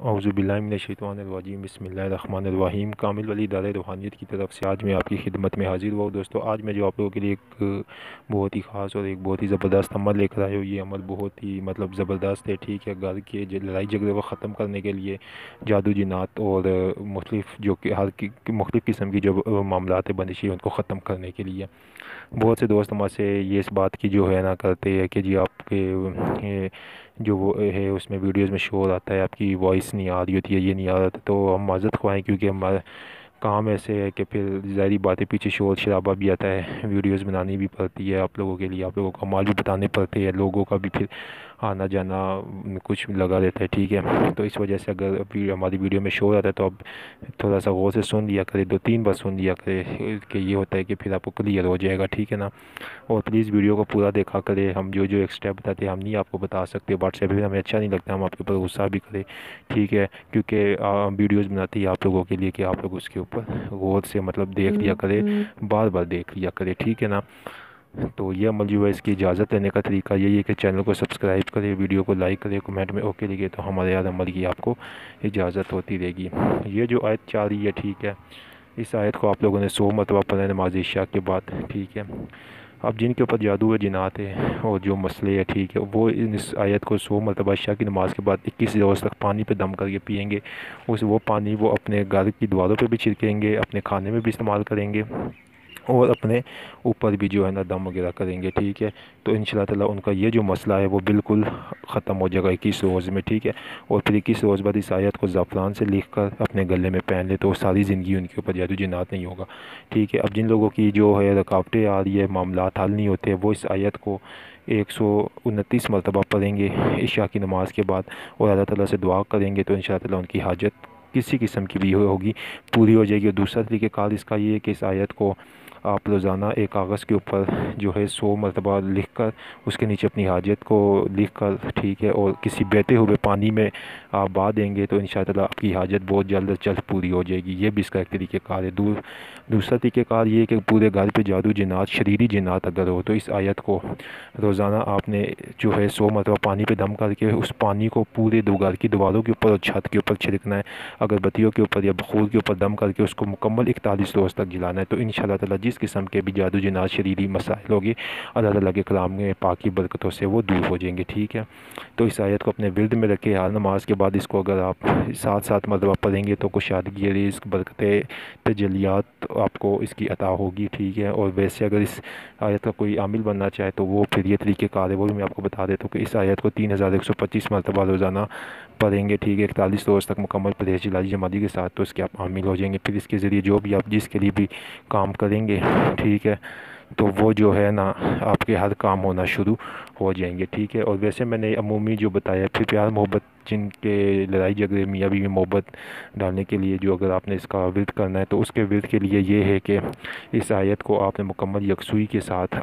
اعوذ باللہ من الشیطان الرجیم، بسم اللہ الرحمن الرحیم۔ کامل ولی ادارہ روحانیت کی طرف سے آج میں آپ کی خدمت میں حاضر ہوا ہوں۔ دوستو، آج میں جو آپ لوگوں کے لیے ایک بہت ہی خاص اور ایک بہت ہی زبردست عمل لے کر آیا ہوں۔ یہ عمل بہت ہی زبردست ہے، ٹھیک ہے۔ گھر کے لڑائی جھگڑے کو ختم کرنے کے لیے جادو جنات اور مختلف جو کہ مختلف قسم کی جو معاملات بندشی ہیں ان کو ختم کرنے کے لیے بہت سے دوست ہمارے سے یہ اس بات کی جو ہے نا کرتے ہیں کہ جی آپ کے جو وہ ہے اس میں ویڈیوز میں شور آتا ہے، آپ کی وائس نہیں آ رہی ہوتی ہے، یہ نہیں آ رہا تھا، تو ہم معذرت خواہیں کیونکہ ہمارا کام ایسے ہے کہ پھر ظاہری باتیں پیچھے شور شرابہ بھی آتا ہے، ویڈیوز بنانی بھی پڑتی ہے آپ لوگوں کے لیے، آپ لوگوں کو عمال بھی بتانے پڑتے ہیں، لوگوں کا بھی پھر آنا جانا کچھ لگا رہتا ہے، ٹھیک ہے۔ تو اس وجہ سے اگر ہماری ویڈیو میں شور آتا ہے تو اب تھوڑا سا غور سے سن لیا کرے، 2-3 بار سن لیا کرے کہ یہ ہوتا ہے کہ پھر آپ کو کلیئر ہو جائے گا، ٹھیک ہے نا۔ اور پلیز ویڈیو کو پورا دیکھا کرے، ہم جو ایک سٹیپ بتاتے ہیں ہم نہیں آپ کو بتا سکتے، واٹس ایپ پہ ہمیں اچھا نہیں لگتا، ہم آپ کے اوپر غصہ بھی کرے، ٹھیک ہے، کیونکہ ویڈیوز بناتے ہیں آپ لوگوں کے لیے کہ آپ لوگ اس کے اوپر غور سے دیکھ لیا کرے، بار بار دیکھ لیا کرے، ٹھیک ہے نا۔ تو یہ عمل جو ہے اس کی اجازت لینے کا طریقہ یہی ہے کہ چینل کو سبسکرائب کرے، ویڈیو کو لائک کرے، کمنٹ میں اوکے لکھے، تو ہمارے یاد عمل کی آپ کو اجازت ہوتی رہے گی۔ یہ جو آیت چل رہی ہے، ٹھیک ہے، اس آیت کو آپ لوگوں نے 100 مرتبہ پڑھنا ہے نماز عشاء کے بعد، ٹھیک ہے۔ اب جن کے اوپر جادو و جنات ہے اور جو مسئلے ہے، ٹھیک ہے، وہ اس آیت کو 100 مرتبہ عشاء کی نماز کے بعد 21 روز تک پانی پہ دم کر کے پئیں گے۔ وہ پانی وہ اپنے گھر کی دیواروں پہ بھی چھڑکیں گے، اپنے کھانے میں بھی استعمال کریں گے، اور اپنے اوپر بھی جو ہے نا دم وغیرہ کریں گے، ٹھیک ہے۔ تو انشاءاللہ تعالیٰ ان کا یہ جو مسئلہ ہے وہ بالکل ختم ہو جائے گا 21 روز میں، ٹھیک ہے۔ اور پھر 21 روز بعد اس آیت کو زعفران سے لکھ کر اپنے گلے میں پہن لے تو ساری زندگی ان کے اوپر جادو جنات نہیں ہوگا، ٹھیک ہے۔ اب جن لوگوں کی جو ہے رکاوٹیں آ رہی ہے، معاملات حل نہیں ہوتے، وہ اس آیت کو 129 مرتبہ پڑھیں گے عشاء کی نماز کے بعد، اور اللہ تعالیٰ سے دعا کریں گے تو انشاءاللہ تعالیٰ ان کی حاجت کسی قسم کی بھی ہوگی پوری ہو جائے گی۔ اور دوسرا طریقہ کار اس کا یہ ہے کہ اس آیت کو آپ روزانہ ایک کاغذ کے اوپر جو ہے 100 مرتبہ لکھ کر اس کے نیچے اپنی حاجت کو لکھ کر، ٹھیک ہے، اور کسی بہتے ہوئے پانی میں آپ بہا دیں گے تو انشاءاللہ آپ کی حاجت بہت جلد از جلد پوری ہو جائے گی۔ یہ بھی اس کا ایک طریقہ کار ہے۔ دوسرا طریقہ کار یہ ہے کہ پورے گھر پہ جادو جنات، شریری جنات اگر ہو تو اس آیت کو روزانہ آپ نے جو ہے 100 مرتبہ پانی پہ دم کر کے اس پانی کو پورے گھر کی دیواروں کے اوپر اور چھت کے اوپر چھڑکنا ہے، اگربتیوں کے اوپر یا بخور کے اوپر دم کر کے اس کو مکمل 41 روز تک جلانا ہے، تو انشاءاللہ تعالیٰ جس قسم کے بھی جادو جنات شریری مسائل ہوگی اللہ تعالیٰ کے کلام میں پاکی برکتوں سے وہ دور ہو جائیں گے، ٹھیک ہے۔ تو اس آیت کو اپنے ورد میں رکھے، ہر نماز کے بعد اس کو اگر آپ 7 مرتبہ پڑھیں گے تو کشادگی، رزق، برکتیں، تجلیات آپ کو اس کی عطا ہوگی، ٹھیک ہے۔ اور ویسے اگر اس آیت کا کوئی عامل بننا چاہے تو وہ پھر یہ طریقہ کار ہے، وہ بھی میں آپ کو بتا دیتا ہوں کہ اس آیت کو 3125 مرتبہ روزانہ پڑھیں گے، ٹھیک ہے، 41 روز تک مکمل پرہیز جلالی جماعتی کے ساتھ، تو اس کے آپ عامل ہو جائیں گے۔ پھر اس کے ذریعے جو بھی آپ جس کے لیے بھی کام کریں گے، ٹھیک ہے، تو وہ جو ہے نا آپ کے ہر کام ہونا شروع ہو جائیں گے، ٹھیک ہے۔ اور ویسے میں نے عمومی جو بتایا، پھر پیار محبت جن کے لڑائی جھگڑے میاں بیوی میں محبت ڈالنے کے لیے جو اگر آپ نے اس کا ورد کرنا ہے تو اس کے ورد کے لیے یہ ہے کہ اس آیت کو آپ نے مکمل یکسوئی کے ساتھ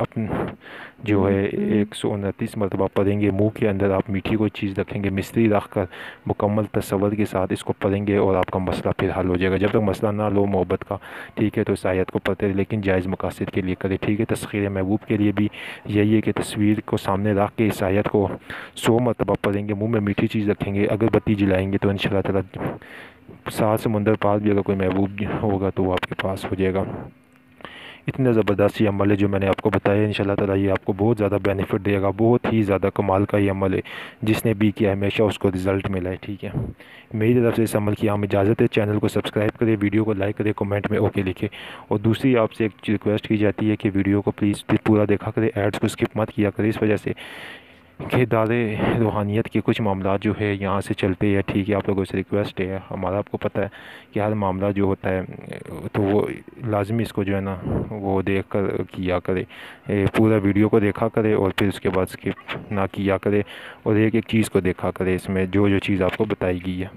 جو ہے 129 مرتبہ پڑھیں گے، منہ کے اندر آپ میٹھی کوئی چیز رکھیں گے، مصری رکھ کر مکمل تصور کے ساتھ اس کو پڑھیں گے اور آپ کا مسئلہ پھر حل ہو جائے گا۔ جب تک مسئلہ نہ لو محبت کا، ٹھیک ہے، تو اس آیت کو پڑھتے رہے، لیکن جائز مقاصد کے لیے کرے، ٹھیک ہے۔ تسخیر محبوب کے لیے بھی یہی ہے کہ تصویر کو سامنے رکھ کے اس آیت کو 100 مرتبہ پڑھیں گے، منہ میں میٹھی چیز رکھیں گے، اگربتی جلائیں گے، تو انشاءاللہ تعالیٰ 7 سمندر پار بھی اگر کوئی محبوب ہوگا تو وہ آپ کے پاس ہو جائے گا۔ اتنا زبردست یہ عمل ہے جو میں نے آپ کو بتایا، انشاءاللہ تعالیٰ یہ آپ کو بہت زیادہ بینیفٹ دے گا، بہت ہی زیادہ کمال کا یہ عمل ہے، جس نے بھی کیا ہمیشہ اس کو رزلٹ ملا ہے، ٹھیک ہے۔ میری طرف سے اس عمل کی عام اجازت ہے۔ چینل کو سبسکرائب کرے، ویڈیو کو لائک کرے، کمنٹ میں اوکے لکھے، اور دوسری آپ سے ایک ریکویسٹ کی جاتی ہے کہ ویڈیو کو پلیز پورا دیکھا کرے، ایڈز کو اسکپ مت کیا کرے، اس وجہ سے کہ ادارے روحانیت کے کچھ معاملات جو ہے یہاں سے چلتے ہیں، ٹھیک ہے۔ آپ لوگوں سے ریکویسٹ ہے، ہمارا آپ کو پتہ ہے کہ ہر معاملہ جو ہوتا ہے تو وہ لازمی اس کو جو ہے نا وہ دیکھ کر کیا کرے، پورا ویڈیو کو دیکھا کرے اور پھر اس کے بعد اسکپ نہ کیا کرے، اور ایک ایک چیز کو دیکھا کرے اس میں جو چیز آپ کو بتائی گئی ہے۔